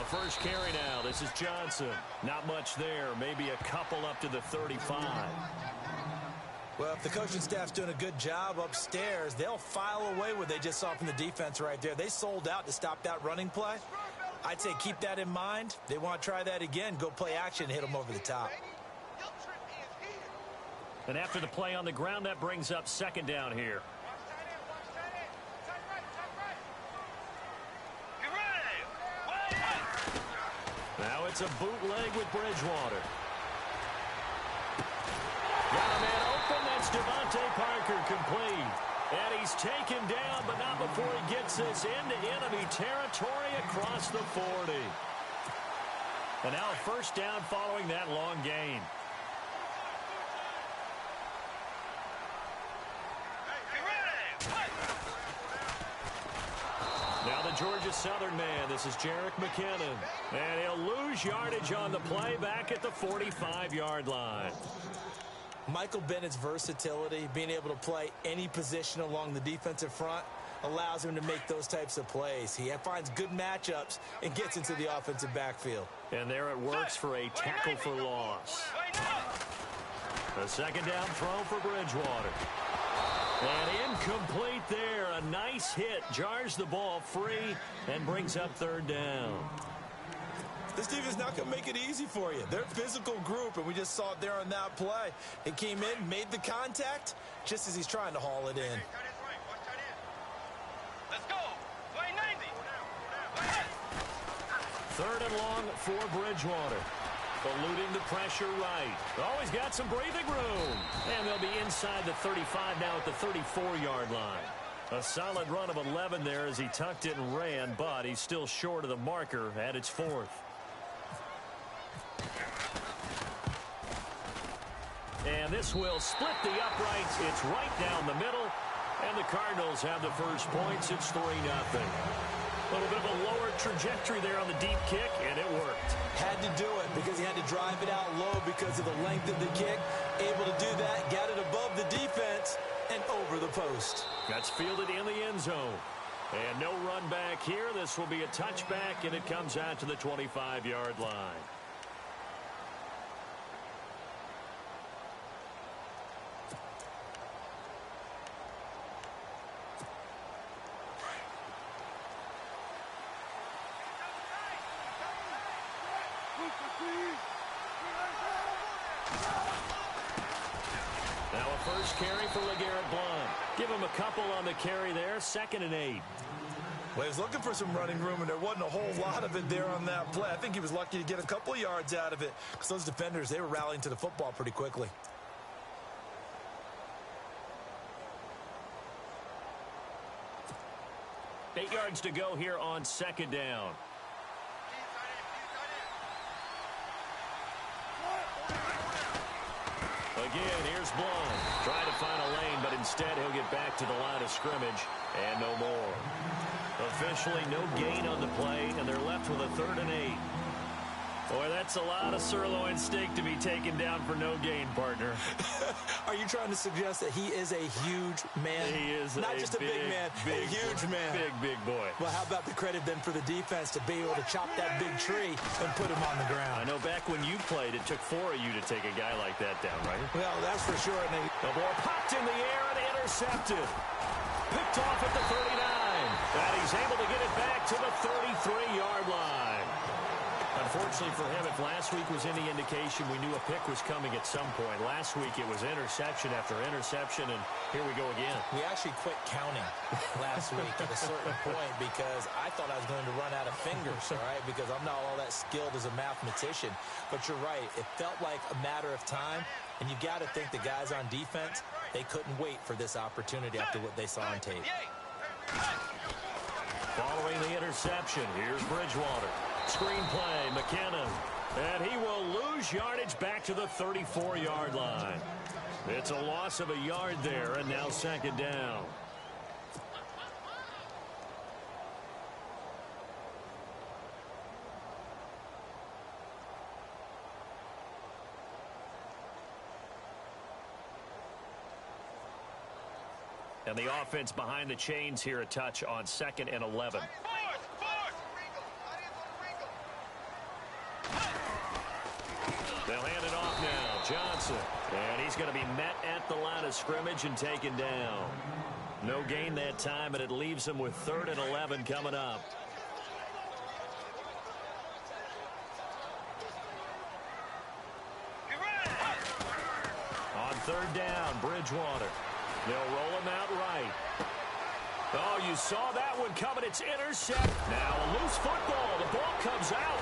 The first carry now. This is Johnson. Not much there. Maybe a couple up to the 35. Well, if the coaching staff's doing a good job upstairs, they'll file away what they just saw from the defense right there. They sold out to stop that running play. I'd say keep that in mind. They want to try that again. Go play action and hit them over the top. And after the play on the ground, that brings up second down here. Now it's a bootleg with Bridgewater. Got a man open. That's Devontae Parker complete. And he's taken down, but not before he gets this into enemy territory across the 40. And now a first down following that long gain. Now the Georgia Southern man. This is Jerick McKinnon. And he'll lose yardage on the play back at the 45-yard line. Michael Bennett's versatility, being able to play any position along the defensive front, allows him to make those types of plays. He finds good matchups and gets into the offensive backfield. And there it works for a tackle for loss. A second down throw for Bridgewater. And incomplete there. A nice hit. Jars the ball free and brings up third down. This defense is not going to make it easy for you. They're a physical group, and we just saw it there on that play. He came in, made the contact, just as he's trying to haul it in. Let's go. Play 90. Third and long for Bridgewater. Eluding the pressure right. Always got some breathing room. And they'll be inside the 35 now at the 34-yard line. A solid run of 11 there as he tucked it and ran, but he's still short of the marker at its fourth. And this will split the uprights. It's right down the middle. And the Cardinals have the first points. It's 3-0. A little bit of a lower trajectory there on the deep kick, and it worked. Had to do it because he had to drive it out low because of the length of the kick. Able to do that, got it above the defense, and over the post. That's fielded in the end zone. And no run back here. This will be a touchback, and it comes out to the 25-yard line. Now a first carry for LeGarrette Blount. Give him a couple on the carry there. 2nd and 8. Well, he was looking for some running room, and there wasn't a whole lot of it there on that play. I think he was lucky to get a couple yards out of it because those defenders, they were rallying to the football pretty quickly. Eight yards to go here on second down. Again, here's Blount. Trying to find a lane, but instead he'll get back to the line of scrimmage and no more. Officially no gain on the play, and they're left with a 3rd and 8. Boy, that's a lot of sirloin steak to be taken down for no gain, partner. Are you trying to suggest that he is a huge man? He is not just a big man, a huge man. Big boy. Well, how about the credit then for the defense to be able to chop that big tree and put him on the ground? I know back when you played, it took 4 of you to take a guy like that down, right? Well, that's for sure. The ball popped in the air and intercepted. Picked off at the 39. And he's able to get it back to the 33-yard line. Unfortunately for him, if last week was any indication, we knew a pick was coming at some point. Last week it was interception after interception, and here we go again. We actually quit counting last week at a certain point because I thought I was going to run out of fingers, all right, because I'm not all that skilled as a mathematician. But you're right. It felt like a matter of time, and you got to think the guys on defense, they couldn't wait for this opportunity after what they saw on tape. Following the interception, here's Bridgewater. Screen play, McKinnon. And he will lose yardage back to the 34-yard line. It's a loss of a yard there, and now 2nd down. And the offense behind the chains here a touch on 2nd and 11. Johnson. And he's going to be met at the line of scrimmage and taken down. No gain that time, and it leaves him with 3rd and 11 coming up. On 3rd down, Bridgewater. They'll roll him out right. Oh, you saw that one coming. It's intercept. Now a loose football. The ball comes out.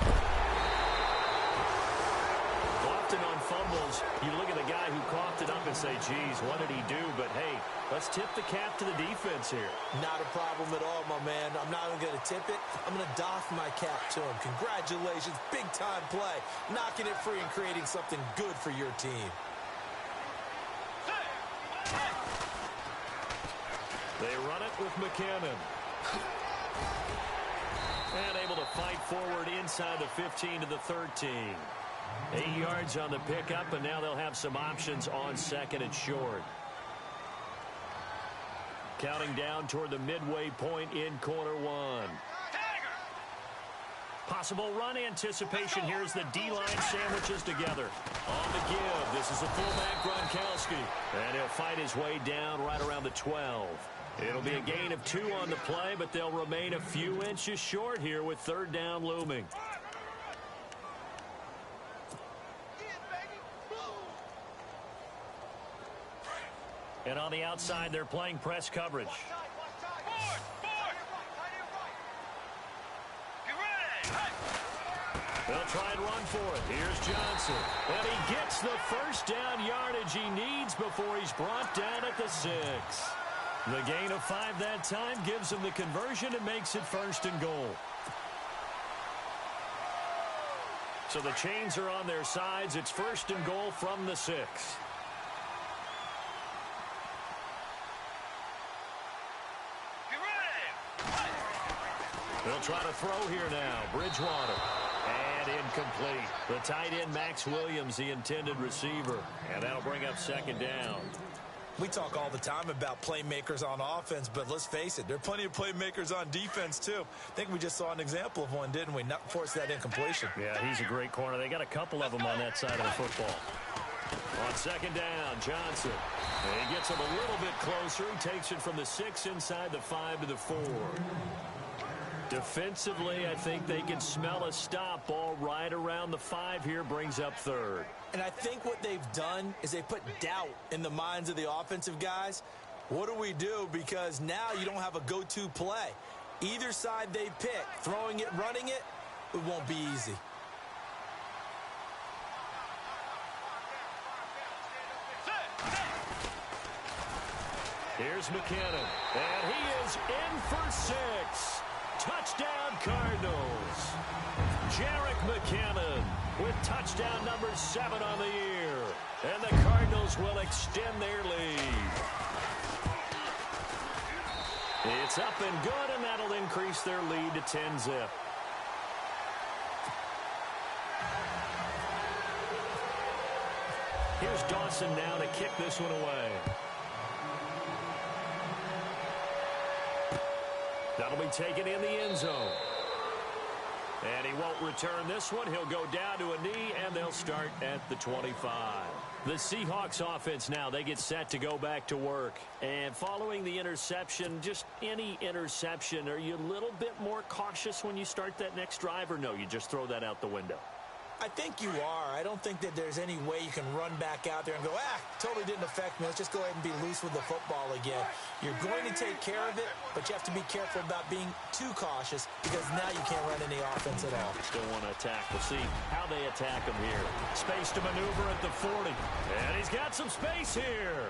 Often on fumbles, you look at the guy who coughed it up and say, geez, what did he do? But, hey, let's tip the cap to the defense here. Not a problem at all, my man. I'm not even going to tip it. I'm going to doff my cap to him. Congratulations. Big-time play. Knocking it free and creating something good for your team. They run it with McKinnon. And able to fight forward inside the 15 to the 13. 8 yards on the pickup, and now they'll have some options on 2nd and short. Counting down toward the midway point in quarter 1. Possible run anticipation. Here's the D-line sandwiches together. On the give, this is a fullback Gronkowski. And he'll fight his way down right around the 12. It'll be a gain of 2 on the play, but they'll remain a few inches short here with 3rd down looming. And on the outside, they're playing press coverage. They'll try and run for it. Here's Johnson. And he gets the 1st down yardage he needs before he's brought down at the 6. The gain of 5 that time gives him the conversion and makes it 1st and goal. So the chains are on their sides. It's 1st and goal from the 6. They'll try to throw here now. Bridgewater. And incomplete. The tight end, Max Williams, the intended receiver. And that'll bring up 2nd down. We talk all the time about playmakers on offense, but let's face it, there are plenty of playmakers on defense, too. I think we just saw an example of one, didn't we? Not force that incompletion. Yeah, he's a great corner. They got a couple of them on that side of the football. On 2nd down, Johnson. And he gets him a little bit closer. He takes it from the 6 inside the 5 to the 4. Defensively, I think they can smell a stop. Ball right around the 5 here, brings up 3rd. And I think what they've done is they put doubt in the minds of the offensive guys. What do we do? Because now you don't have a go-to play. Either side they pick, throwing it, running it, it won't be easy. Here's McKinnon, and he is in for 6. Touchdown, Cardinals. Jerick McKinnon with touchdown number 7 on the year. And the Cardinals will extend their lead. It's up and good, and that'll increase their lead to 10-zip. Here's Dawson now to kick this one away. That'll be taken in the end zone. And he won't return this one. He'll go down to a knee, and they'll start at the 25. The Seahawks offense now, they get set to go back to work. And following the interception, just any interception, are you a little bit more cautious when you start that next drive, or no, you just throw that out the window? I think you are. I don't think that there's any way you can run back out there and go, totally didn't affect me. Let's just go ahead and be loose with the football again. You're going to take care of it, but you have to be careful about being too cautious because now you can't run any offense at all. Still want to attack. We'll see how they attack him here. Space to maneuver at the 40. And he's got some space here.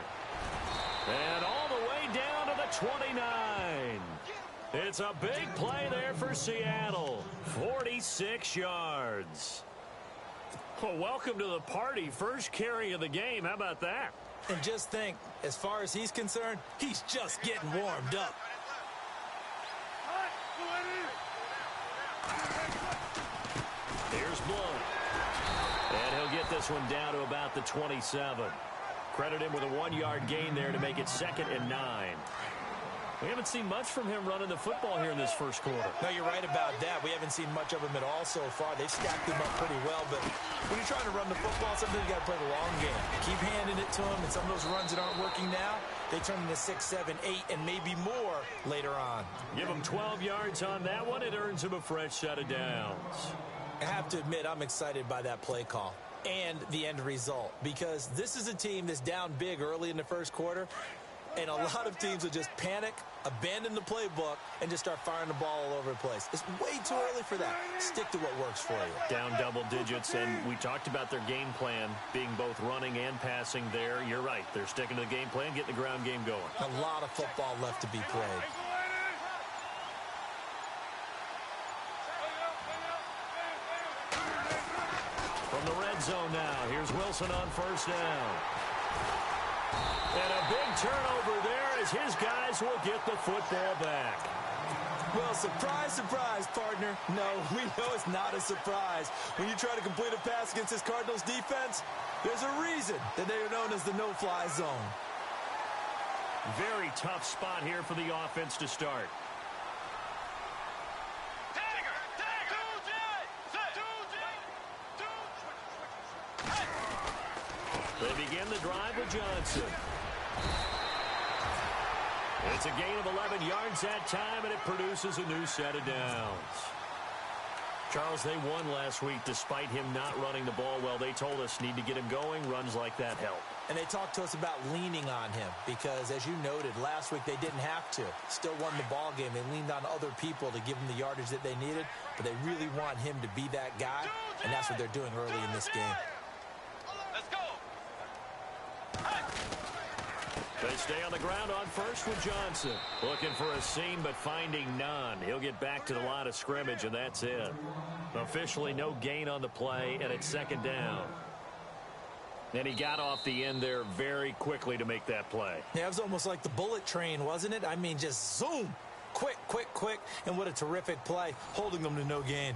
And all the way down to the 29. It's a big play there for Seattle. 46 yards. Well, welcome to the party. First carry of the game. How about that? And just think, as far as he's concerned, he's just getting warmed up. Here's Blunt. And he'll get this one down to about the 27. Credit him with a 1-yard gain there to make it 2nd and 9. We haven't seen much from him running the football here in this first quarter. No, you're right about that. We haven't seen much of him at all so far. They've stacked him up pretty well, but when you're trying to run the football, sometimes you got to play the long game. Keep handing it to him, and some of those runs that aren't working now, they turn into 6, 7, 8, and maybe more later on. Give him 12 yards on that one. It earns him a fresh set of downs. I have to admit, I'm excited by that play call and the end result, because this is a team that's down big early in the first quarter, and a lot of teams will just panic, abandon the playbook, and just start firing the ball all over the place. It's way too early for that. Stick to what works for you. Down double digits, and we talked about their game plan being both running and passing there. You're right. They're sticking to the game plan, getting the ground game going. A lot of football left to be played. From the red zone now, here's Wilson on first down. And a big turnover there as his guys will get the football back. Well, surprise, surprise, partner. No, we know it's not a surprise. When you try to complete a pass against this Cardinals defense, there's a reason that they are known as the no-fly zone. Very tough spot here for the offense to start. They begin the drive with Johnson. It's a gain of 11 yards that time, and it produces a new set of downs. Charles, they won last week despite him not running the ball well. They told us need to get him going. Runs like that help. And they talked to us about leaning on him because, as you noted, last week they didn't have to. Still won the ball game. They leaned on other people to give them the yardage that they needed, but they really want him to be that guy, and that's what they're doing early in this game. Let's go. They stay on the ground on first with Johnson. Looking for a seam, but finding none. He'll get back to the line of scrimmage, and that's it. Officially no gain on the play, and it's second down. And he got off the end there very quickly to make that play. Yeah, it was almost like the bullet train, wasn't it? I mean, just zoom. Quick, quick, quick. And what a terrific play, holding them to no gain.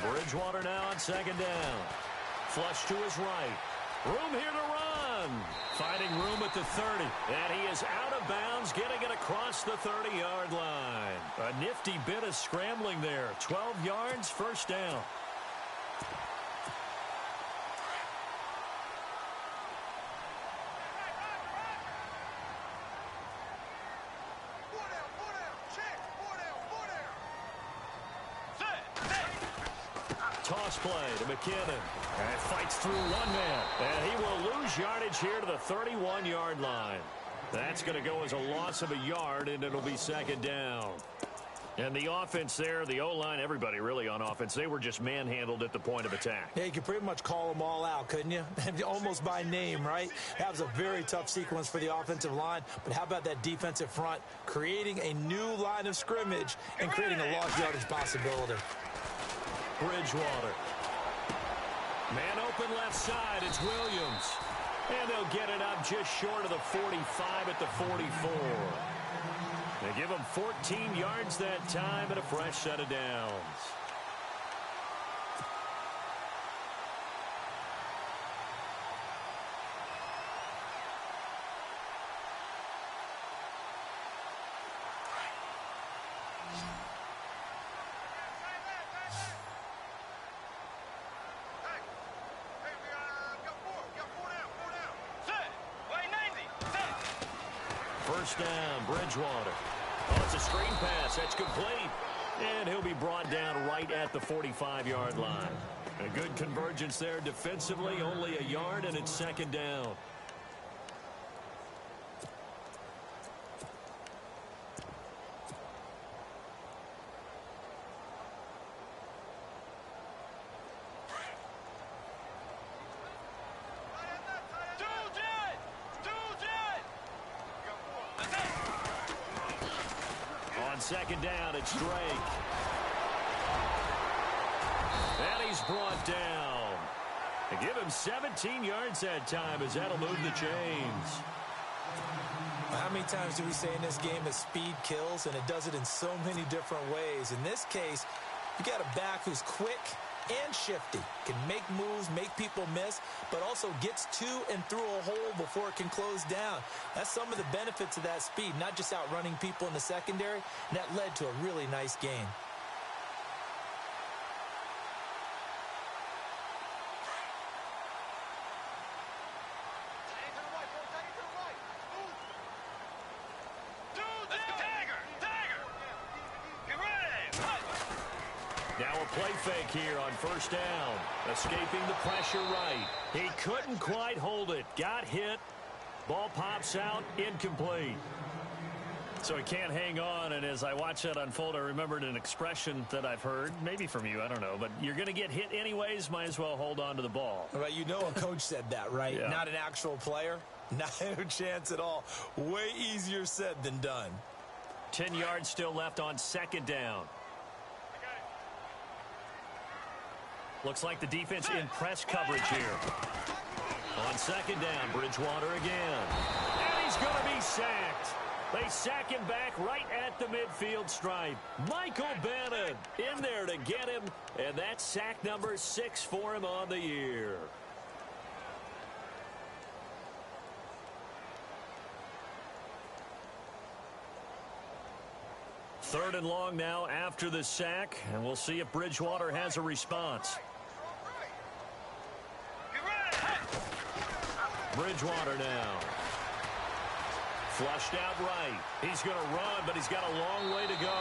Bridgewater now on second down. Flush to his right. Room here to run. Finding room at the 30. And he is out of bounds, getting it across the 30-yard line. A nifty bit of scrambling there. 12 yards, first down. Toss play to McKinnon. And fights through one man. And he will lose yardage here to the 31-yard line. That's going to go as a loss of a yard, and it'll be second down. And the offense there, the O-line, everybody really on offense, they were just manhandled at the point of attack. Yeah, you could pretty much call them all out, couldn't you? Almost by name, right? That was a very tough sequence for the offensive line. But how about that defensive front creating a new line of scrimmage and creating a lost yardage possibility? Bridgewater. Man open left side. It's Williams. And they'll get it up just short of the 45 at the 44. They give him 14 yards that time and a fresh set of downs. First down, Bridgewater. Oh, it's a screen pass. That's complete. And he'll be brought down right at the 45-yard line. A good convergence there defensively, only a yard, and it's second down. Second down, it's Drake. And he's brought down. They give him 17 yards that time as that'll move the chains. How many times do we say in this game that speed kills, and it does it in so many different ways? In this case, you got a back who's quick and shifty, can make moves, make people miss, but also gets to and through a hole before it can close down. That's some of the benefits of that speed, not just outrunning people in the secondary, and that led to a really nice game. Now a play fake here on first down. Escaping the pressure right. He couldn't quite hold it. Got hit. Ball pops out. Incomplete. So he can't hang on, and as I watch that unfold, I remembered an expression that I've heard, maybe from you, I don't know, but you're going to get hit anyways, might as well hold on to the ball. Right, you know a coach said that, right? Yeah. Not an actual player. Not a chance at all. Way easier said than done. 10 yards still left on second down. Looks like the defense in press coverage here. On second down, Bridgewater again. And he's going to be sacked. They sack him back right at the midfield stripe. Michael Bennett in there to get him, and that's sack number 6 for him on the year. Third and long now after the sack, and we'll see if Bridgewater has a response. Bridgewater now. Flushed out right. He's going to run, but he's got a long way to go.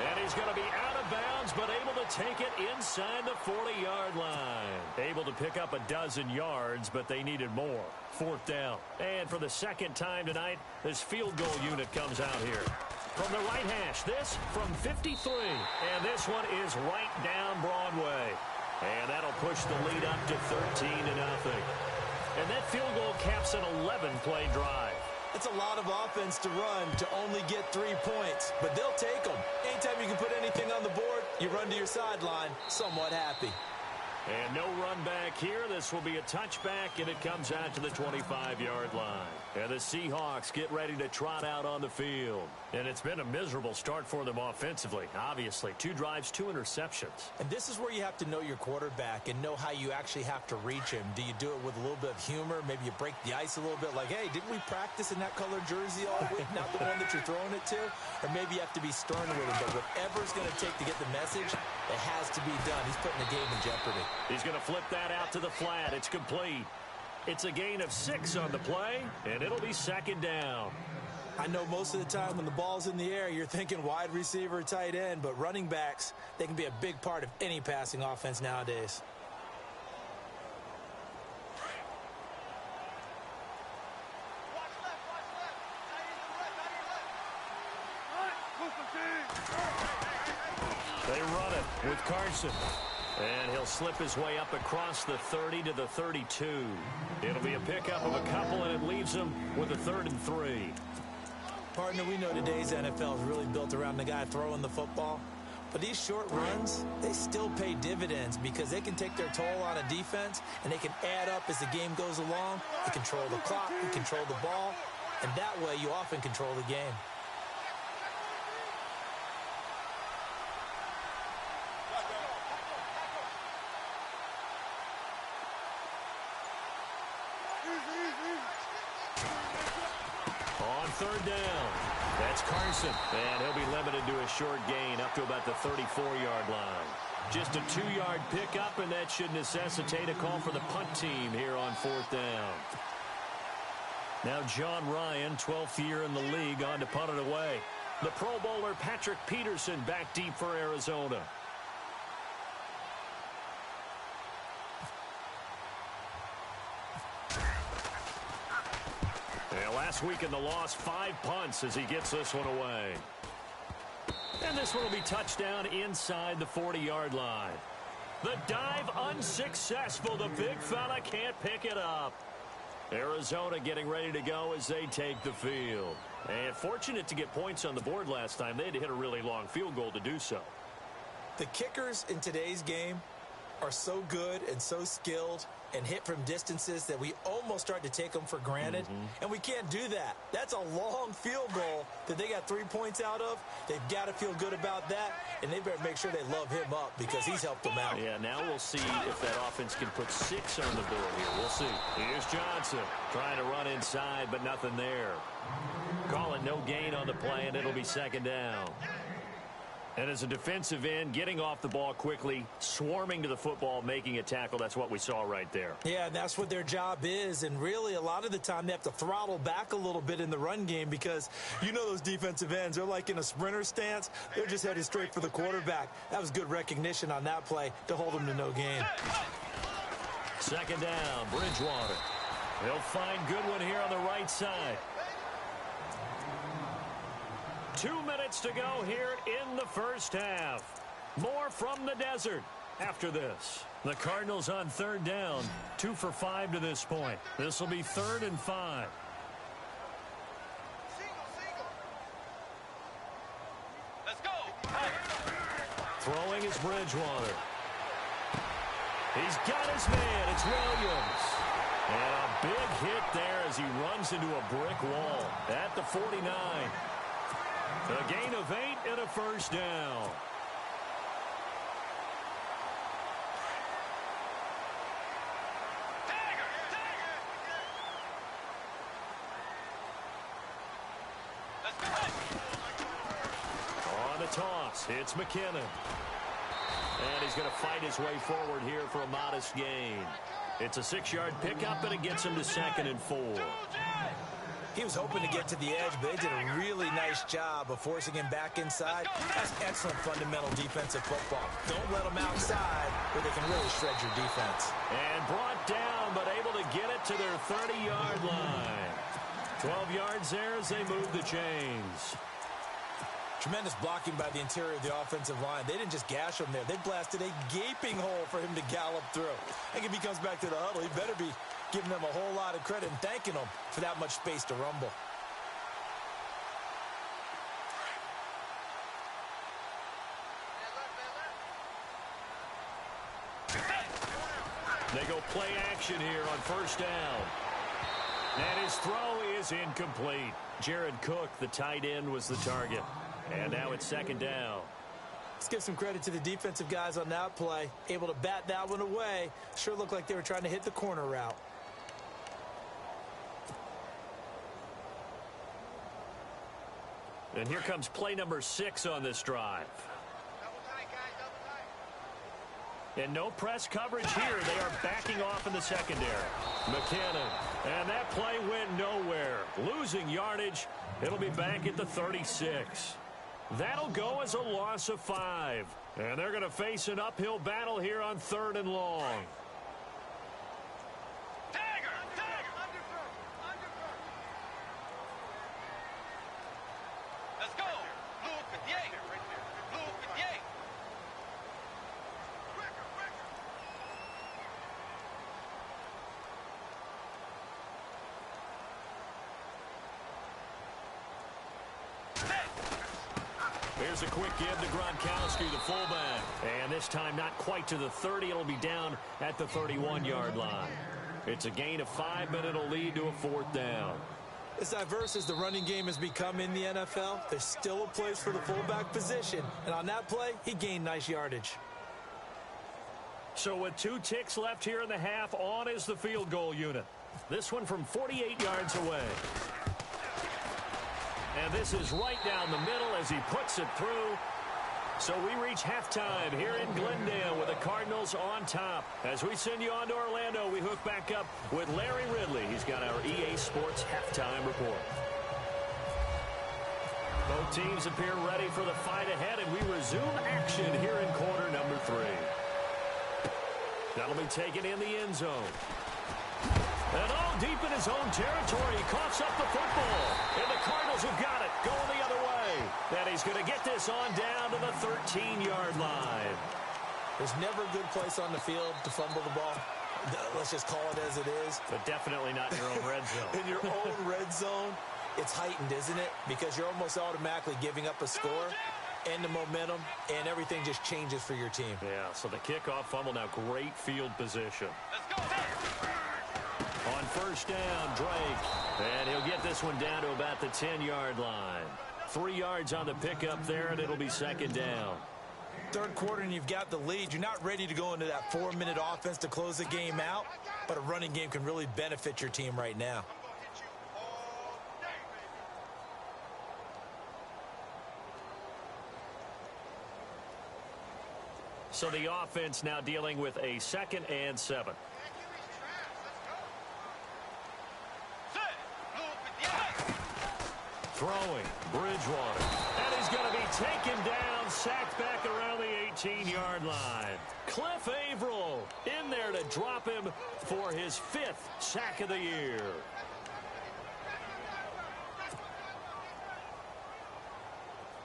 And he's going to be out of bounds, but able to take it inside the 40-yard line. Able to pick up a dozen yards, but they needed more. Fourth down. And for the second time tonight, this field goal unit comes out here. From the right hash, this from 53. And this one is right down Broadway. And that'll push the lead up to 13-0. And that field goal caps an 11-play drive. It's a lot of offense to run to only get 3 points, but they'll take them. Anytime you can put anything on the board, you run to your sideline, somewhat happy. And no run back here. This will be a touchback, and it comes out to the 25-yard line. And the Seahawks get ready to trot out on the field. And it's been a miserable start for them offensively, obviously. 2 drives, 2 interceptions. And this is where you have to know your quarterback and know how you actually have to reach him. Do you do it with a little bit of humor? Maybe you break the ice a little bit like, hey, didn't we practice in that colored jersey all week, not the one that you're throwing it to? Or maybe you have to be stern with him. But whatever it's going to take to get the message, it has to be done. He's putting the game in jeopardy. He's going to flip that out to the flat. It's complete. It's a gain of 6 on the play, and it'll be second down. I know most of the time when the ball's in the air, you're thinking wide receiver, tight end, but running backs, they can be a big part of any passing offense nowadays. They run it with Carson. And he'll slip his way up across the 30 to the 32. It'll be a pickup of a couple, and it leaves him with a 3rd and 3. Partner, we know today's NFL is really built around the guy throwing the football. But these short runs, they still pay dividends because they can take their toll on a defense, and they can add up as the game goes along. You control the clock, you control the ball, and that way you often control the game. Third down. That's Carson. And he'll be limited to a short gain up to about the 34-yard line. Just a 2-yard pickup, and that should necessitate a call for the punt team here on 4th down. Now John Ryan, 12th year in the league, on to punt it away. The Pro Bowler Patrick Peterson back deep for Arizona. Last week in the loss, 5 punts as he gets this one away. And this one will be touchdown inside the 40-yard line. The dive unsuccessful. The big fella can't pick it up. Arizona getting ready to go as they take the field. And fortunate to get points on the board last time. They had to hit a really long field goal to do so. The kickers in today's game, are so good and so skilled and hit from distances that we almost start to take them for granted. And we can't do that. That's a long field goal that they got 3 points out of. They've got to feel good about that, and they better make sure they love him up because he's helped them out. Yeah, now we'll see if that offense can put 6 on the board here. We'll see. Here's Johnson trying to run inside, but nothing there. Call it no gain on the play, and it'll be second down. And as a defensive end, getting off the ball quickly, swarming to the football, making a tackle, that's what we saw right there. Yeah, and that's what their job is. And really, a lot of the time, they have to throttle back a little bit in the run game because you know those defensive ends, they're like in a sprinter stance. They're just headed straight for the quarterback. That was good recognition on that play to hold them to no gain. Second down, Bridgewater. They'll find Goodwin here on the right side. 2 minutes to go here in the first half. More from the desert after this. The Cardinals on third down, 2 for 5 to this point. This will be 3rd and 5. Let's go. Throwing is Bridgewater. He's got his man. It's Williams. And a big hit there as he runs into a brick wall at the 49. A gain of 8 and a first down. Let's go. On the toss, it's McKinnon. And he's going to fight his way forward here for a modest gain. It's a 6-yard pickup, and it gets him to 2nd and 4. He was hoping to get to the edge, but they did a really nice job of forcing him back inside. That's excellent fundamental defensive football. Don't let them outside where they can really shred your defense. And brought down, but able to get it to their 30-yard line. 12 yards there as they move the chains. Tremendous blocking by the interior of the offensive line. They didn't just gash him there. They blasted a gaping hole for him to gallop through. I think if he comes back to the huddle, he better be giving them a whole lot of credit and thanking them for that much space to rumble. They go play action here on first down. And his throw is incomplete. Jared Cook, the tight end, was the target. And now it's second down. Let's give some credit to the defensive guys on that play. Able to bat that one away. Sure looked like they were trying to hit the corner route. And here comes play number 6 on this drive. And no press coverage here. They are backing off in the secondary. McKinnon. And that play went nowhere. Losing yardage. It'll be back at the 36. That'll go as a loss of 5. And they're going to face an uphill battle here on 3rd and long. Let's go. Blue 58. Blue 58. Here's a quick give to Gronkowski, the fullback. And this time not quite to the 30. It'll be down at the 31-yard line. It's a gain of 5, but it'll lead to a 4th down. As diverse as the running game has become in the NFL, there's still a place for the fullback position. And on that play, he gained nice yardage. So with 2 ticks left here in the half, on is the field goal unit. This one from 48 yards away. And this is right down the middle as he puts it through. So we reach halftime here in Glendale with the Cardinals on top. As we send you on to Orlando, we hook back up with Larry Ridley. He's got our EA Sports halftime report. Both teams appear ready for the fight ahead, and we resume action here in quarter number 3. That'll be taken in the end zone. And all deep in his own territory, he coughs up the football. And the Cardinals have got it, going the other way. And he's going to get this on down to the 13-yard line. There's never a good place on the field to fumble the ball. Let's just call it as it is. But definitely not in your own red zone. In your own red zone, it's heightened, isn't it? Because you're almost automatically giving up a score. and the momentum, and everything just changes for your team. Yeah, so the kickoff fumble, now great field position. Let's go. On first down, Drake. And he'll get this one down to about the 10-yard line. 3 yards on the pickup there, and it'll be second down. Third quarter, and you've got the lead. You're not ready to go into that 4-minute offense to close the game out, but a running game can really benefit your team right now. So the offense now dealing with a 2nd and 7. Throwing, Bridgewater. And he's going to be taken down, sacked back around the 18-yard line. Cliff Averill in there to drop him for his 5th sack of the year.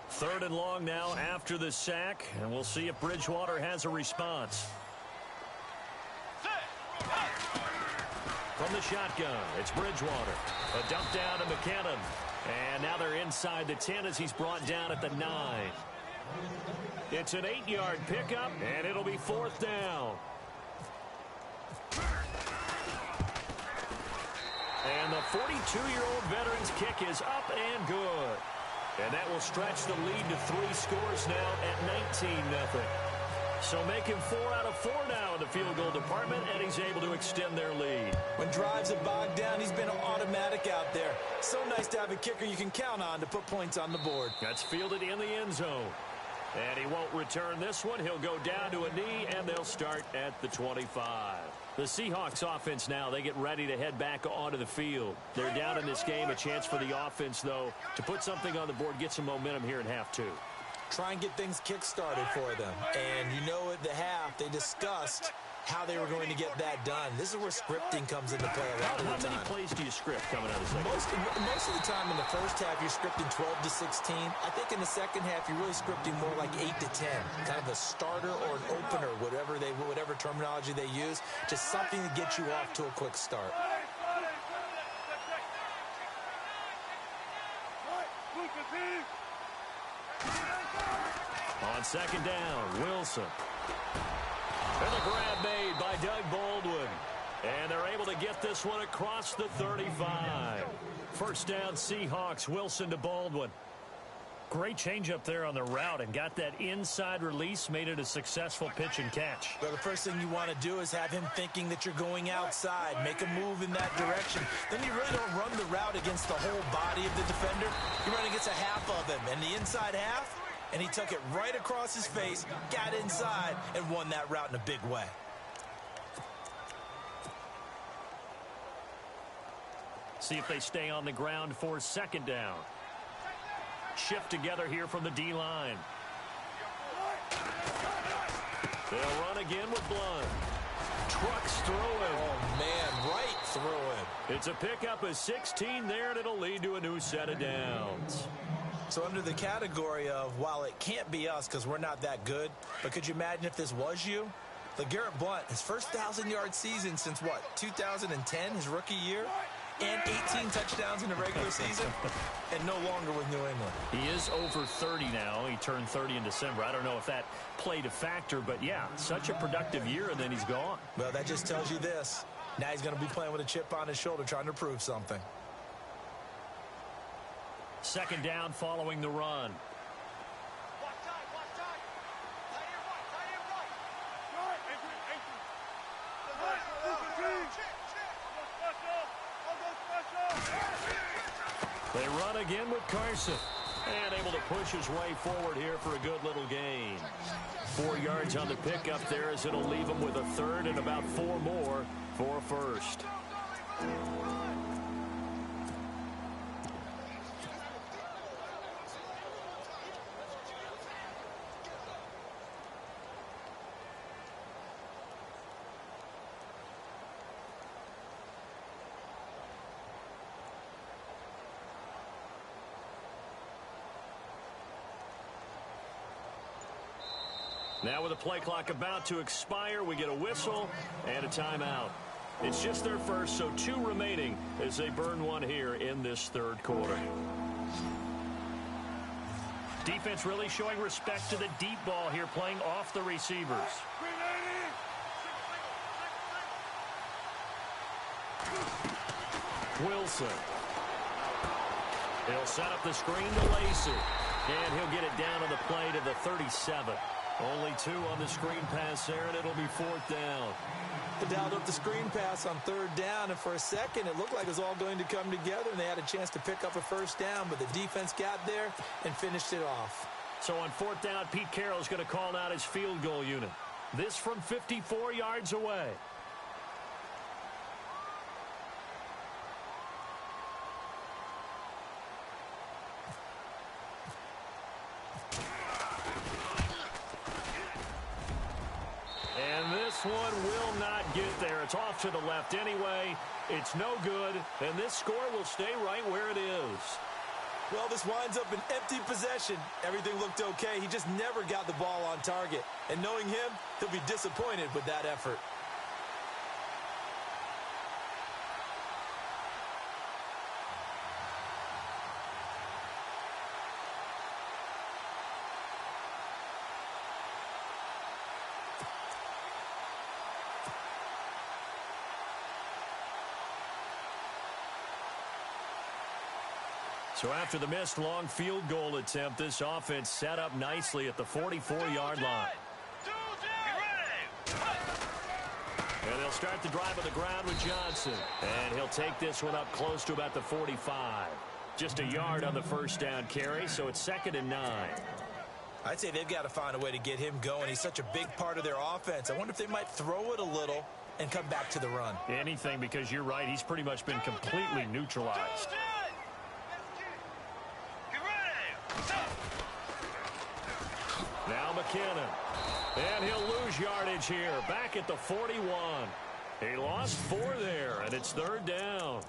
Third and long now after the sack, and we'll see if Bridgewater has a response. From the shotgun, it's Bridgewater. A dump down to McKinnon. And now they're inside the 10 as he's brought down at the 9. It's an 8-yard pickup, and it'll be 4th down. And the 42-year-old veteran's kick is up and good. And that will stretch the lead to 3 scores now at 19-0. So making 4 out of 4 now in the field goal department, and he's able to extend their lead. When drives have bogged down, he's been automatic out there. So nice to have a kicker you can count on to put points on the board. That's fielded in the end zone. And he won't return this one. He'll go down to a knee, and they'll start at the 25. The Seahawks offense now, they get ready to head back onto the field. They're down in this game. A chance for the offense, though, to put something on the board, get some momentum here in half 2. Try and get things kick-started for them. And you know at the half, they discussed how they were going to get that done. This is where scripting comes into play a lot of the time. How many plays do you script coming out of the second? Most of the time in the first half, you're scripting 12 to 16. I think in the second half, you're really scripting more like 8 to 10. Kind of a starter or an opener, whatever terminology they use. Just something to get you off to a quick start. On second down, Wilson. And the grab made by Doug Baldwin. And they're able to get this one across the 35. First down, Seahawks. Wilson to Baldwin. Great change up there on the route and got that inside release, made it a successful pitch and catch. Well, the first thing you want to do is have him thinking that you're going outside, make a move in that direction. Then you really don't run the route against the whole body of the defender. You run against a half of him, and the inside half, and he took it right across his face, got inside, and won that route in a big way. See if they stay on the ground for second down. Shift together here from the D-line. They'll run again with Blunt. Trucks through him. Oh, man, right through him. It's a pickup of 16 there, and it'll lead to a new set of downs. So under the category of, while it can't be us because we're not that good, but could you imagine if this was you? LeGarrette Blunt, his first 1,000-yard season since, what, 2010, his rookie year? And 18 touchdowns in the regular season, and no longer with New England. He is over 30 now. He turned 30 in December. I don't know if that played a factor, but yeah, such a productive year, and then he's gone. Well, that just tells you this. Now he's going to be playing with a chip on his shoulder, trying to prove something. Second down following the run. They run again with Carson. And able to push his way forward here for a good little gain. 4 yards on the pickup there as it'll leave him with a third and about 4 more for a first. Now with the play clock about to expire, we get a whistle and a timeout. It's just their first, so 2 remaining as they burn one here in this third quarter. Defense really showing respect to the deep ball here, playing off the receivers. Wilson. He'll set up the screen to Lacey. And he'll get it down on the play to the 37. Only 2 on the screen pass there, and it'll be 4th down. They dialed up the screen pass on 3rd down, and for a second it looked like it was all going to come together, and they had a chance to pick up a 1st down, but the defense got there and finished it off. So on 4th down, Pete Carroll's going to call out his field goal unit. This from 54 yards away. And this one will not get there. It's off to the left anyway. It's no good, and this score will stay right where it is. Well, this winds up an empty possession. Everything looked okay. He just never got the ball on target. And knowing him, he'll be disappointed with that effort. So after the missed long field goal attempt, this offense set up nicely at the 44-yard line. And they'll start the drive on the ground with Johnson. And he'll take this one up close to about the 45. Just a yard on the 1st down carry, so it's 2nd and 9. I'd say they've got to find a way to get him going. He's such a big part of their offense. I wonder if they might throw it a little and come back to the run. Anything, because you're right, he's pretty much been completely neutralized. Now McKinnon. And he'll lose yardage here. Back at the 41. He lost 4 there, and it's 3rd down.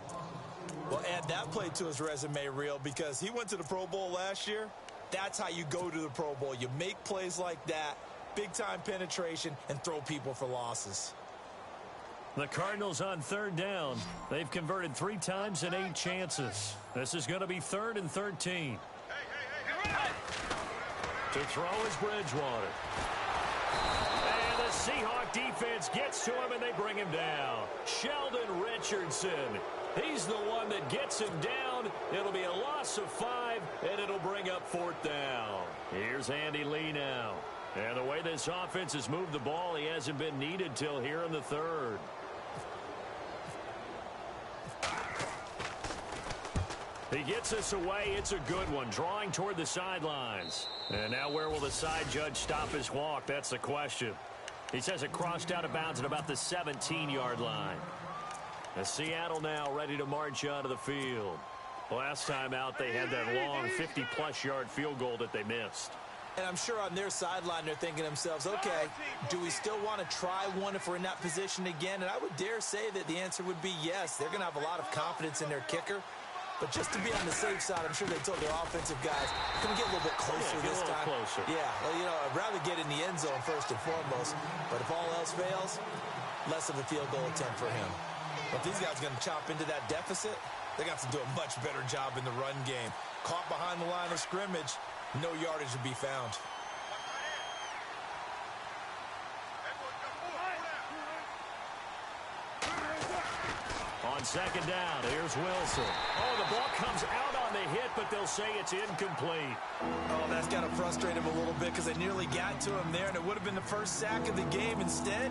Well, add that play to his resume reel because he went to the Pro Bowl last year. That's how you go to the Pro Bowl. You make plays like that, big-time penetration, and throw people for losses. The Cardinals on 3rd down. They've converted 3 times in 8 chances. This is going to be 3rd and 13. To throw is Bridgewater. And the Seahawk defense gets to him, and they bring him down. Sheldon Richardson. He's the one that gets him down. It'll be a loss of 5, and it'll bring up 4th down. Here's Andy Lee now. And the way this offense has moved the ball, he hasn't been needed till here in the 3rd. He gets us away. It's a good one, drawing toward the sidelines. And now where will the side judge stop his walk? That's the question. He says it crossed out of bounds at about the 17-yard line. And Seattle now ready to march onto the field. Last time out, they had that long 50-plus yard field goal that they missed. And I'm sure on their sideline they're thinking to themselves, okay, do we still want to try one if we're in that position again? And I would dare say that the answer would be yes. They're going to have a lot of confidence in their kicker. But just to be on the safe side, I'm sure they told their offensive guys, can we get a little bit closer this time? Closer. Yeah, well, you know, I'd rather get in the end zone first and foremost. But if all else fails, less of a field goal attempt for him. But if these guys are going to chop into that deficit, they got to do a much better job in the run game. Caught behind the line of scrimmage, no yardage to be found. On 2nd down, here's Wilson. Oh, the ball comes out on the hit, but they'll say it's incomplete. Oh, that's got to frustrate him a little bit because they nearly got to him there, and it would have been the first sack of the game. Instead,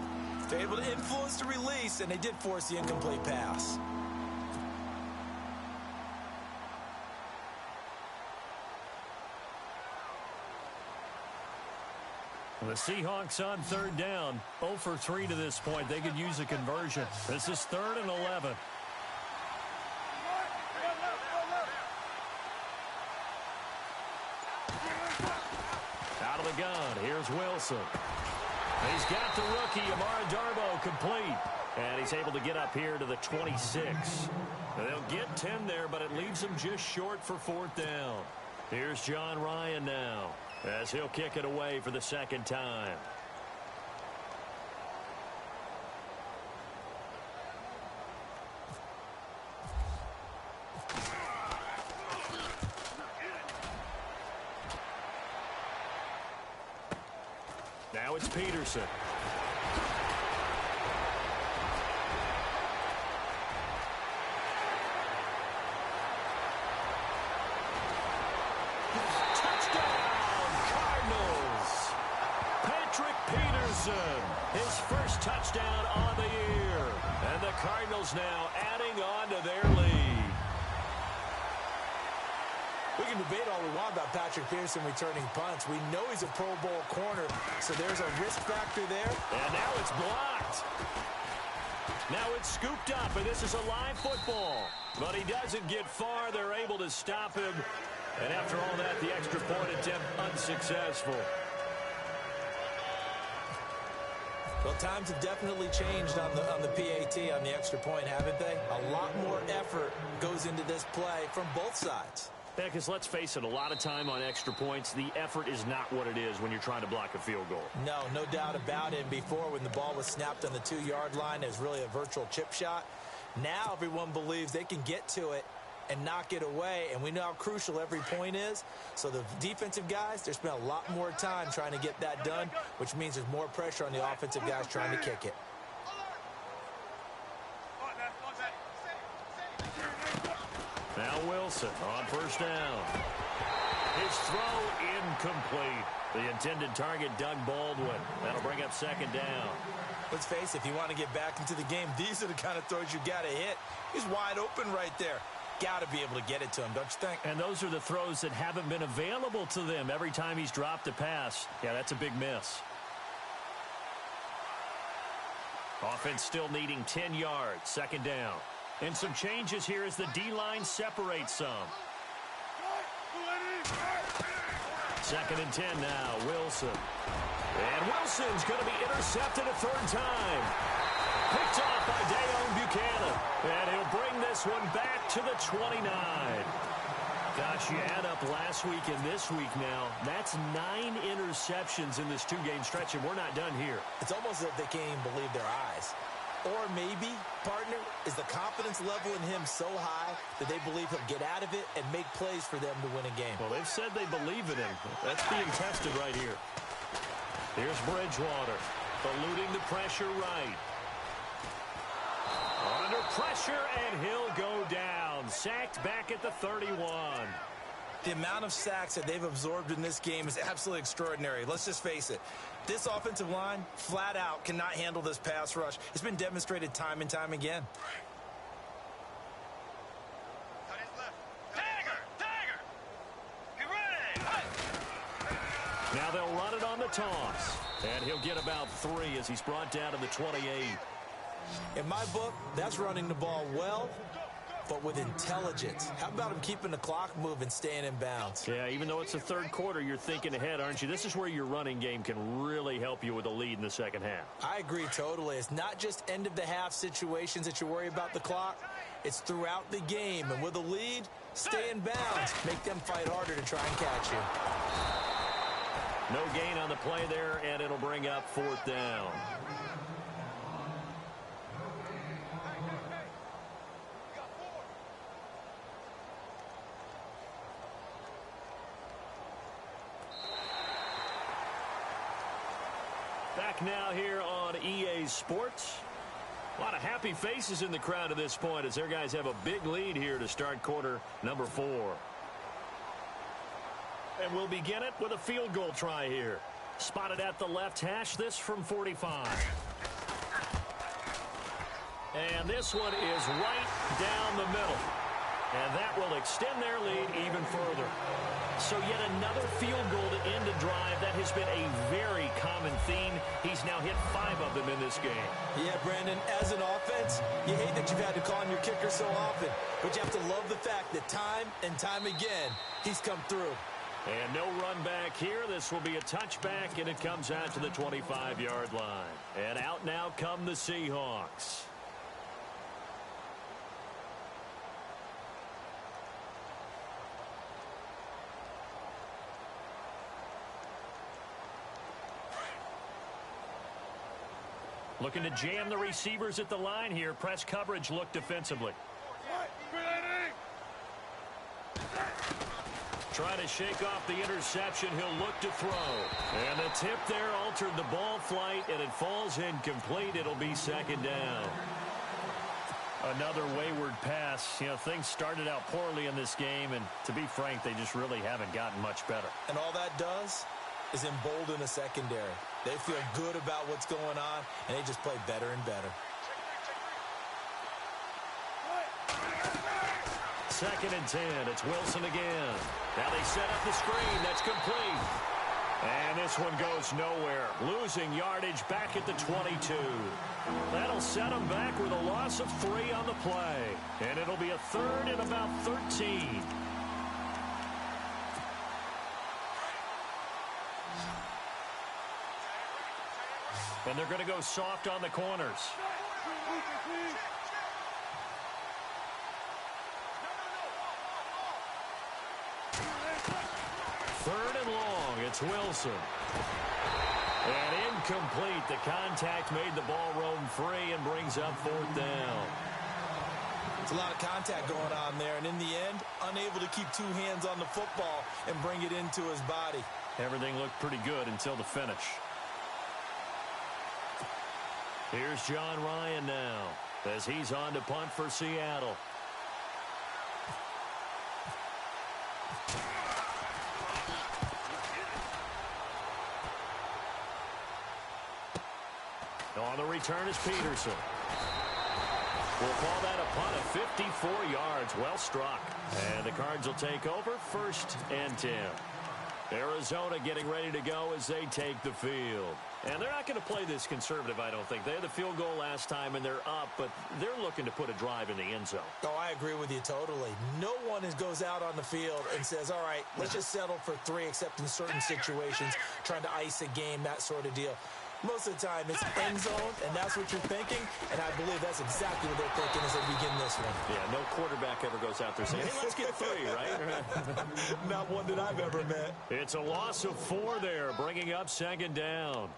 they're able to influence the release, and they did force the incomplete pass. The Seahawks on 3rd down, 0 for 3 to this point. They could use a conversion. This is 3rd and 11. Out of the gun, here's Wilson. He's got the rookie, Amara Darboh, complete. And he's able to get up here to the 26. They'll get 10 there, but it leaves them just short for 4th down. Here's John Ryan now, as he'll kick it away for the 2nd time. it's Peterson. His first touchdown on the year. And the Cardinals now adding on to their lead. We can debate all we want about Patrick Peterson returning punts. We know he's a Pro Bowl corner, so there's a risk factor there. And now it's blocked. Now it's scooped up, and this is a live football. But he doesn't get far. They're able to stop him. And after all that, the extra point attempt unsuccessful. Well, times have definitely changed on the PAT, on the extra point, haven't they? A lot more effort goes into this play from both sides. Yeah, because let's face it, a lot of time on extra points, the effort is not what it is when you're trying to block a field goal. No doubt about it. Before, when the ball was snapped on the 2-yard line, it was really a virtual chip shot. Now everyone believes they can get to it and knock it away, and we know how crucial every point is. So the defensive guys, they spent a lot more time trying to get that done, which means there's more pressure on the offensive guys trying to kick it. Now Wilson on first down. His throw incomplete. The intended target, Doug Baldwin. That'll bring up second down. Let's face it, if you want to get back into the game, these are the kind of throws you got to hit. He's wide open right there. Got to be able to get it to him, don't you think? And those are the throws that haven't been available to them every time he's dropped a pass. Yeah, that's a big miss. Offense still needing 10 yards. Second down. And some changes here as the D-line separates some. Second and 10 now. Wilson. And Wilson's going to be intercepted a third time. Picked off by Dayon Buchanan. And he'll bring this one back to the 29. Gosh, you add up last week and this week now. That's 9 interceptions in this 2-game stretch, and we're not done here. It's almost as if they can't even believe their eyes. Or maybe, partner, is the confidence level in him so high that they believe he'll get out of it and make plays for them to win a game. Well, they've said they believe in him. That's being tested right here. Here's Bridgewater, eluding the pressure right. Under pressure, and he'll go down. Sacked back at the 31. The amount of sacks that they've absorbed in this game is absolutely extraordinary. Let's just face it. This offensive line, flat out, cannot handle this pass rush. It's been demonstrated time and time again. Now they'll run it on the toss. And he'll get about 3 as he's brought down to the 28. In my book, that's running the ball well, but with intelligence. How about him keeping the clock moving, staying in bounds? Yeah, even though it's the third quarter, you're thinking ahead, aren't you? This is where your running game can really help you with a lead in the second half. I agree totally. It's not just end-of-the-half situations that you worry about the clock. It's throughout the game. And with a lead, stay in bounds. Make them fight harder to try and catch you. No gain on the play there, and it'll bring up fourth down. Back now here on EA Sports. A lot of happy faces in the crowd at this point as their guys have a big lead here to start quarter number 4. And we'll begin it with a field goal try here. Spotted at the left hash, this from 45. And this one is right down the middle. And that will extend their lead even further. So yet another field goal to end a drive. That has been a very common theme. He's now hit 5 of them in this game. Yeah, Brandon, as an offense, you hate that you've had to call on your kicker so often. But you have to love the fact that time and time again, he's come through. And no run back here. This will be a touchback, and it comes out to the 25-yard line. And out now come the Seahawks. Looking to jam the receivers at the line here. Press coverage look defensively. trying to shake off the interception. He'll look to throw. And the tip there altered the ball flight, and it falls incomplete. It'll be second down. Another wayward pass. You know, things started out poorly in this game, and to be frank, they just really haven't gotten much better. And all that does is embolden the secondary. They feel good about what's going on, and they just play better and better. Second and 10. It's Wilson again. Now they set up the screen. That's complete. And this one goes nowhere. Losing yardage back at the 22. That'll set them back with a loss of 3 on the play. And it'll be a third and about 13. And they're going to go soft on the corners. Third and long, it's Wilson. And incomplete. The contact made the ball roam free and brings up fourth down. It's a lot of contact going on there, and in the end, unable to keep 2 hands on the football and bring it into his body. Everything looked pretty good until the finish. Here's John Ryan now as he's on to punt for Seattle. On the return is Peterson. We'll call that a punt of 54 yards. Well struck. And the Cards will take over, 1st and 10. Arizona getting ready to go as they take the field. And they're not going to play this conservative, I don't think. They had the field goal last time, and they're up, but they're looking to put a drive in the end zone. Oh, I agree with you totally. No one goes out on the field and says, all right, let's just settle for 3, except in certain situations, trying to ice a game, that sort of deal. Most of the time, it's end zone, and that's what you're thinking, and I believe that's exactly what they're thinking as they begin this one. Yeah, no quarterback ever goes out there saying, hey, let's get 3, right? Not one that I've ever met. It's a loss of 4 there, bringing up second down.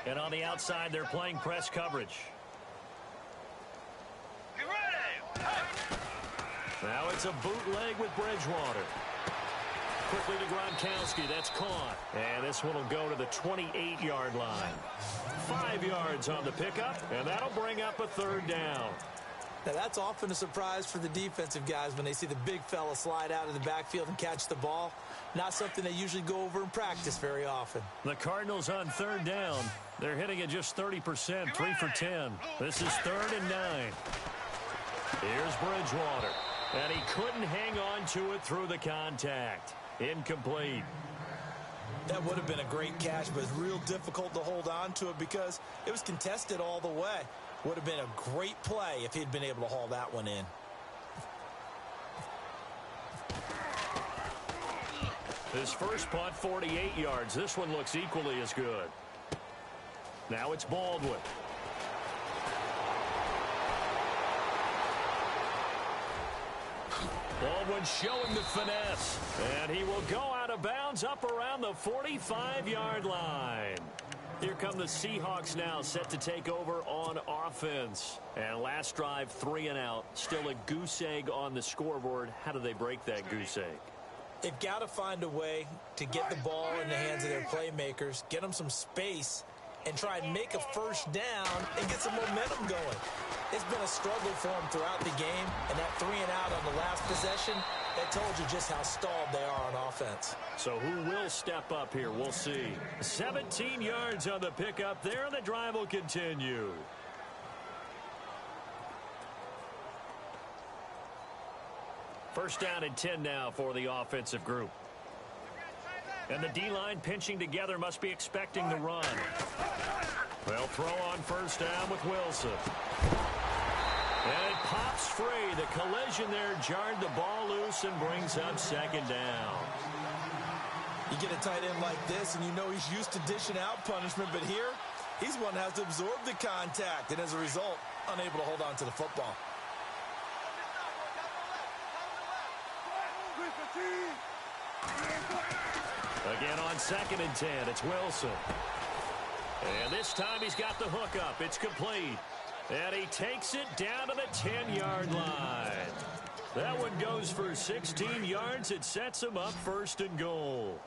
And on the outside, they're playing press coverage. Now it's a bootleg with Bridgewater. Quickly to Gronkowski. That's caught. And this one will go to the 28-yard line. 5 yards on the pickup, and that'll bring up a third down. Now, that's often a surprise for the defensive guys when they see the big fella slide out of the backfield and catch the ball. Not something they usually go over in practice very often. The Cardinals on third down. They're hitting at just 30%, 3 for 10. This is 3rd and 9. Here's Bridgewater. And he couldn't hang on to it through the contact. Incomplete. That would have been a great catch, but it's real difficult to hold on to it because it was contested all the way. Would have been a great play if he'd been able to haul that one in. His first punt, 48 yards. This one looks equally as good. Now it's Baldwin. Baldwin showing the finesse. And he will go out of bounds up around the 45-yard line. Here come the Seahawks now, set to take over on offense. And last drive, 3 and out. Still a goose egg on the scoreboard. How do they break that goose egg? They've got to find a way to get the ball in the hands of their playmakers, get them some space, and try and make a first down and get some momentum going. It's been a struggle for them throughout the game, and that 3 and out on the last possession, that told you just how stalled they are on offense. So who will step up here? We'll see. 17 yards on the pickup there, and the drive will continue. First down and 10 now for the offensive group. And the D-line pinching together, must be expecting the run. They'll throw on first down with Wilson. And it pops free. The collision there jarred the ball loose and brings up second down. You get a tight end like this, and you know he's used to dishing out punishment, but here, he's one that has to absorb the contact, and as a result, unable to hold on to the football. Again on 2nd and 10, it's Wilson. And this time he's got the hook up. It's complete. And he takes it down to the 10-yard line. That one goes for 16 yards. It sets him up first and goal.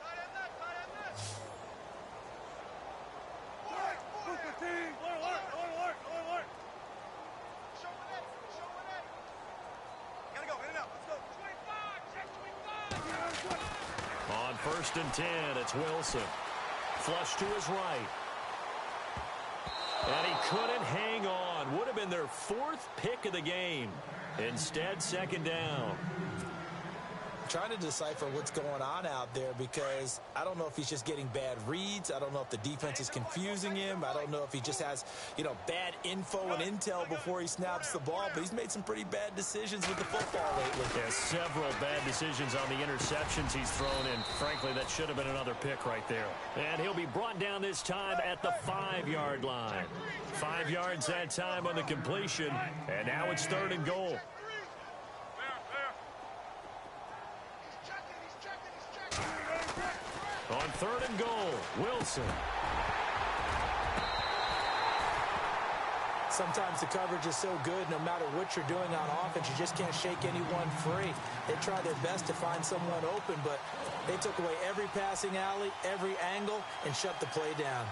On first and 10, it's Wilson. Flush to his right. And he couldn't hang on. Would have been their fourth pick of the game. Instead, second down. Trying to decipher what's going on out there because I don't know if he's just getting bad reads. I don't know if the defense is confusing him. I don't know if he just has, bad info and intel before he snaps the ball. But he's made some pretty bad decisions with the football lately. Yeah, several bad decisions on the interceptions he's thrown in. Frankly, that should have been another pick right there. And he'll be brought down this time at the 5-yard line. 5 yards that time on the completion. And now it's third and goal. On third and goal, Wilson. Sometimes the coverage is so good, no matter what you're doing on offense, you just can't shake anyone free. They try their best to find someone open, but they took away every passing alley, every angle, and shut the play down.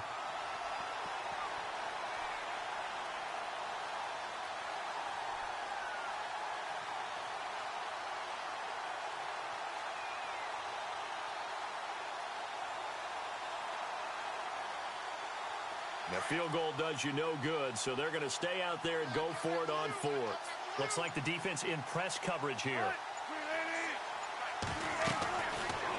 The field goal does you no good, so they're going to stay out there and go for it on fourth. Looks like the defense in press coverage here.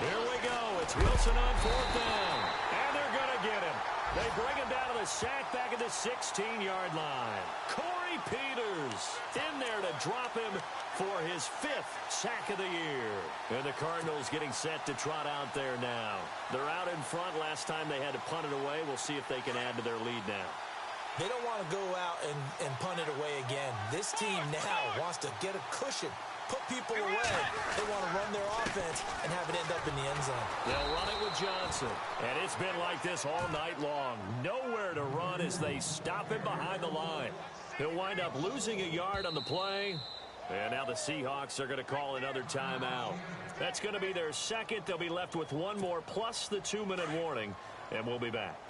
Here we go. It's Wilson on fourth down. And they're going to get him. They bring him down to the sack back at the 16-yard line. Corey Peters in there to drop him for his 5th sack of the year. And the Cardinals getting set to trot out there now. They're out in front. Last time they had to punt it away. We'll see if they can add to their lead now. They don't want to go out and punt it away again. This team now wants to get a cushion, put people away. They want to run their offense and have it end up in the end zone. They'll run it with Johnson. And it's been like this all night long. Nowhere to run as they stop him behind the line. He'll wind up losing a yard on the play. And now the Seahawks are going to call another timeout. That's going to be their second. They'll be left with one more plus the 2-minute warning. And we'll be back.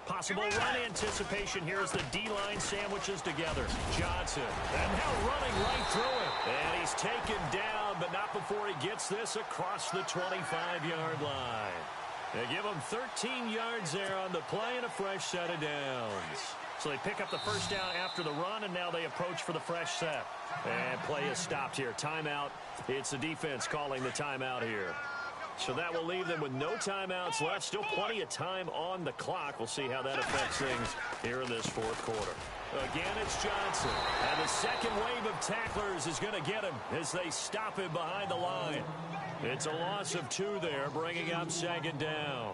Possible run anticipation here as the D-line sandwiches together. Johnson, and now running right through it. And he's taken down, but not before he gets this across the 25-yard line. They give him 13 yards there on the play and a fresh set of downs. So they pick up the first down after the run, and now they approach for the fresh set. And play is stopped here. Timeout. It's the defense calling the timeout here. So that will leave them with no timeouts left. Still plenty of time on the clock. We'll see how that affects things here in this fourth quarter. Again, it's Johnson. And the second wave of tacklers is going to get him as they stop him behind the line. It's a loss of 2 there, bringing up second down.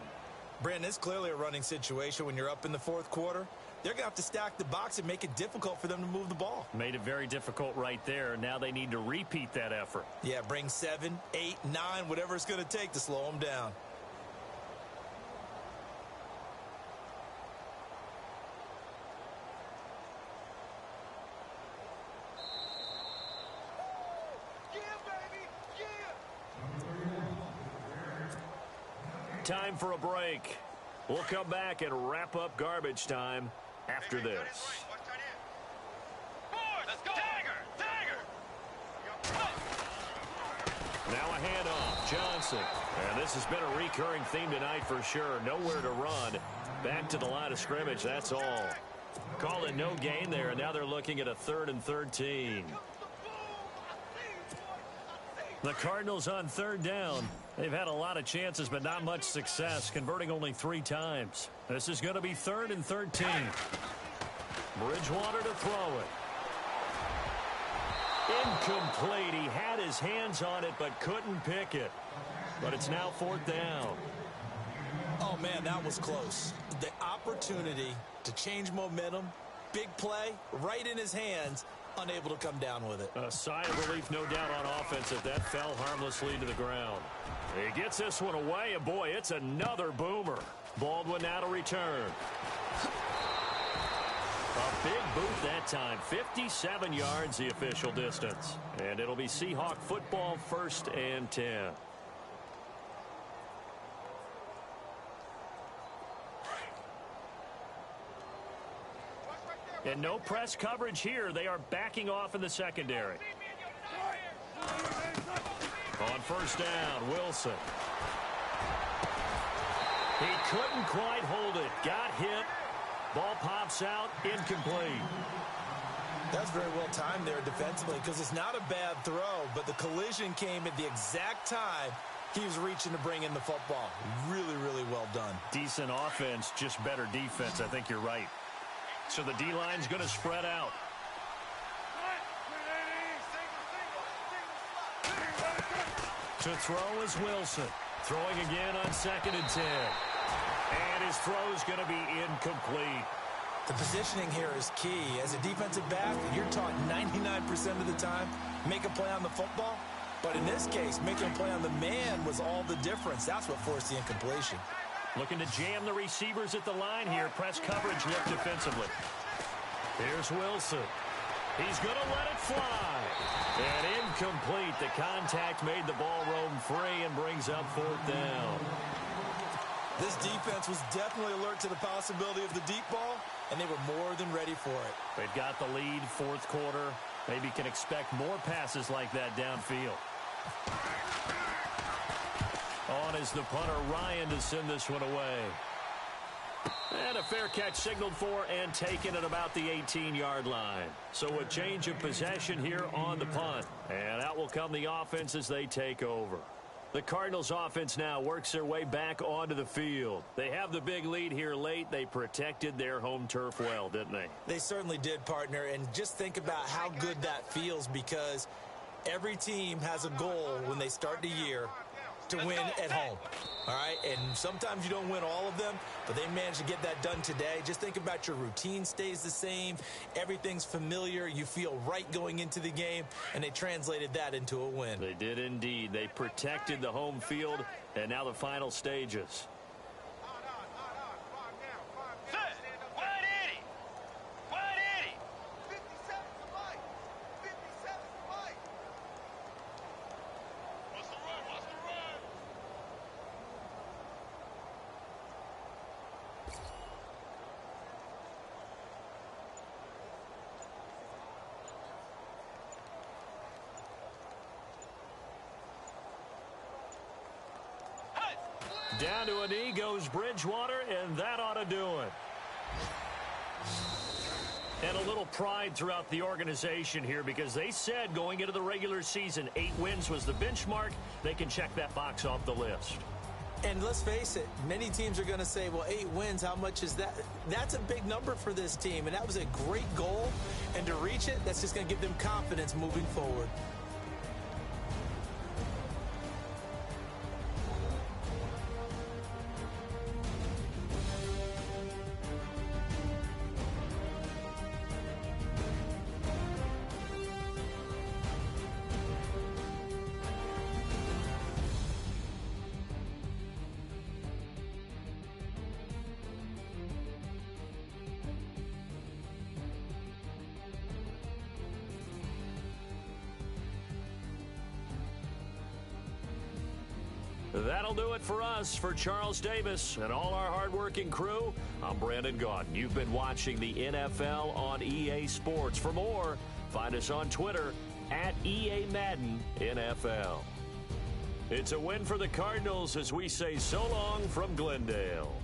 Brandon, it's clearly a running situation when you're up in the fourth quarter. They're going to have to stack the box and make it difficult for them to move the ball. Made it very difficult right there. Now they need to repeat that effort. Yeah, bring 7, 8, 9, whatever it's going to take to slow them down. Time for a break. We'll come back and wrap up garbage time after this. Let's go. Now a handoff. Johnson. And this has been a recurring theme tonight for sure. Nowhere to run. Back to the line of scrimmage. That's all. Call it no gain there, and now they're looking at a 3rd and 13. The Cardinals on 3rd down. They've had a lot of chances, but not much success, converting only 3 times. This is going to be 3rd and 13. Bridgewater to throw it. Incomplete. He had his hands on it, but couldn't pick it. But it's now 4th down. Oh, man, that was close. The opportunity to change momentum, big play, right in his hands, unable to come down with it. A sigh of relief, no doubt, on offense that fell harmlessly to the ground. He gets this one away, and boy, it's another boomer. Baldwin now to return. A big boot that time. 57 yards the official distance. And it'll be Seahawk football, 1st and 10. And no press coverage here. They are backing off in the secondary. On 1st down, Wilson. He couldn't quite hold it. Got hit. Ball pops out. Incomplete. That's very well timed there defensively because it's not a bad throw, but the collision came at the exact time he was reaching to bring in the football. Really, really well done. Decent offense, just better defense. I think you're right. So the D-line's going to spread out. To throw is Wilson. Throwing again on 2nd and 10. And his throw's going to be incomplete. The positioning here is key. As a defensive back, you're taught 99% of the time, make a play on the football. But in this case, making a play on the man was all the difference. That's what forced the incompletion. Looking to jam the receivers at the line here. Press coverage look defensively. Here's Wilson. He's going to let it fly. And incomplete. The contact made the ball roam free and brings up 4th down. This defense was definitely alert to the possibility of the deep ball, and they were more than ready for it. They've got the lead, 4th quarter. Maybe can expect more passes like that downfield. On is the punter, Ryan, to send this one away. And a fair catch signaled for and taken at about the 18-yard line. So a change of possession here on the punt. And out will come the offense as they take over. The Cardinals offense now works their way back onto the field. They have the big lead here late. They protected their home turf well, didn't they? They certainly did, partner. And just think about how good that feels because every team has a goal when they start the year to win at home. All right, and sometimes you don't win all of them, but they managed to get that done today. Just think about your routine stays the same. Everything's familiar. You feel right going into the game, and they translated that into a win. They did indeed. They protected the home field, and now the final stages. Down to a knee goes Bridgewater, and that ought to do it. And a little pride throughout the organization here because they said going into the regular season, 8 wins was the benchmark. They can check that box off the list. And let's face it, many teams are going to say, well, 8 wins, how much is that? That's a big number for this team, and that was a great goal. And to reach it, that's just going to give them confidence moving forward. That'll do it for us. For Charles Davis and all our hardworking crew, I'm Brandon Gaudin. You've been watching the NFL on EA Sports. For more, find us on Twitter at EA Madden NFL. It's a win for the Cardinals as we say so long from Glendale.